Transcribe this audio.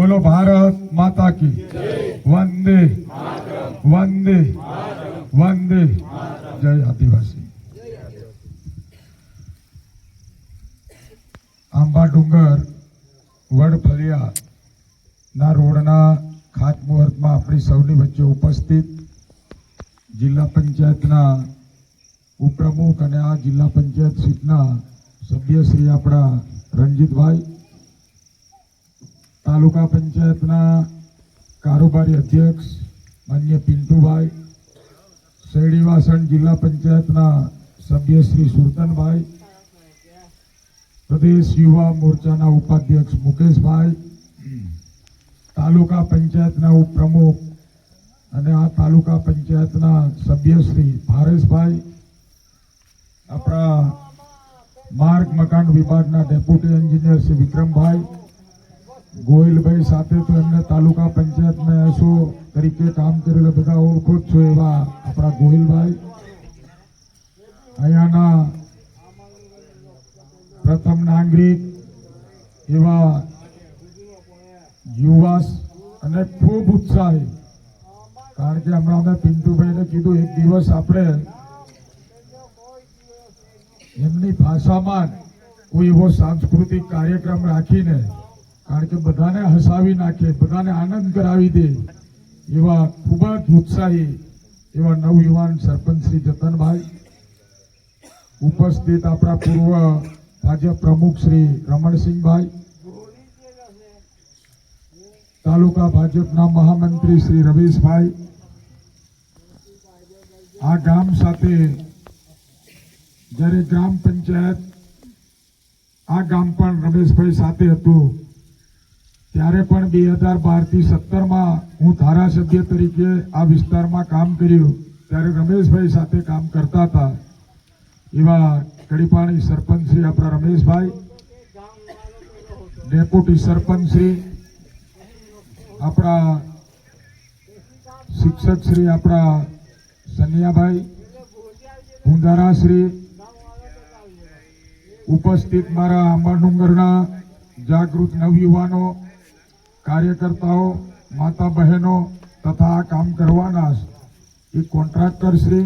बोलो भारत माता की वंदे वंदे वंदे जय आदिवासी। आंबा डूंगर वडफलिया ना रोडना खातमुहूर्त में अपनी सौनी वच्चे उपस्थित जिला पंचायतना उपप्रमुख અને આ જિલ્લા પંચાયત સીટના સભ્ય શ્રી આપણા રણજીતભાઈ, તાલુકા પંચાયતના કારોબારી અધ્યક્ષ માન્ય પિન્ટુભાઈ, શેરડીવાસણ જિલ્લા પંચાયતના સભ્ય શ્રી સુરતનભાઈ, प्रदेश युवा मोर्चा उपाध्यक्ष मुकेश भाई, तालुका पंचायत उपप्रमुख અને આ તાલુકા પંચાયતના સભ્ય શ્રી ભારેશભાઈ, આપણા માર્ગ મકાન વિભાગના ડેપ્યુટી એન્જિનિયર શ્રી વિક્રમભાઈ, ગોહિલભાઈ સાથે તો એમને તાલુકા પંચાયતમાં એસો તરીકે કામ કરેલા બધા ઓળખો જ છો એવા આપણા ગોહિલભાઈ, અહીંયાના प्रथम नागरिक एवं युवा अने खूब उत्साही, कारण के हमणा मैं पिंटूभाई ने कीधु एक दिवस आपणे एमनी भाषामां कोई एवो सांस्कृतिक कार्यक्रम राखीने, कारण के बधाने हसावी नाखे, बधाने आनंद करावी दे एवा खूब ज उत्साही एवा नवयुवान सरपंच श्री जतनभाई, उपस्थित आपणा पूर्व भाजप प्रमुख श्री रमणसिंह भाई, तालुका भाजपना महामंत्री श्री रवीश भाई, आ गाम साथे जरे ग्राम पंचायत आ गाम पण रमेश भाई साथे हतुं त्यारे पण 2012 થી 17 માં હું ધારાસભ્ય તરીકે આ વિસ્તારમાં કામ કર્યું ત્યારે રમેશ ભાઈ સાથે કામ કરતા હતા એવા कड़ीपाणी सरपंच श्री अपना रमेश भाई, डेप्यूटी सरपंच श्री अपना शिक्षक श्री अपना सनिया भाई, भूंदारा श्री, उपस्थित मारा आंबा डूंगरना जागृत नवयुवानों, कार्यकर्ताओं, माता बहनों तथा काम करवाना एक कॉन्ट्राक्टर श्री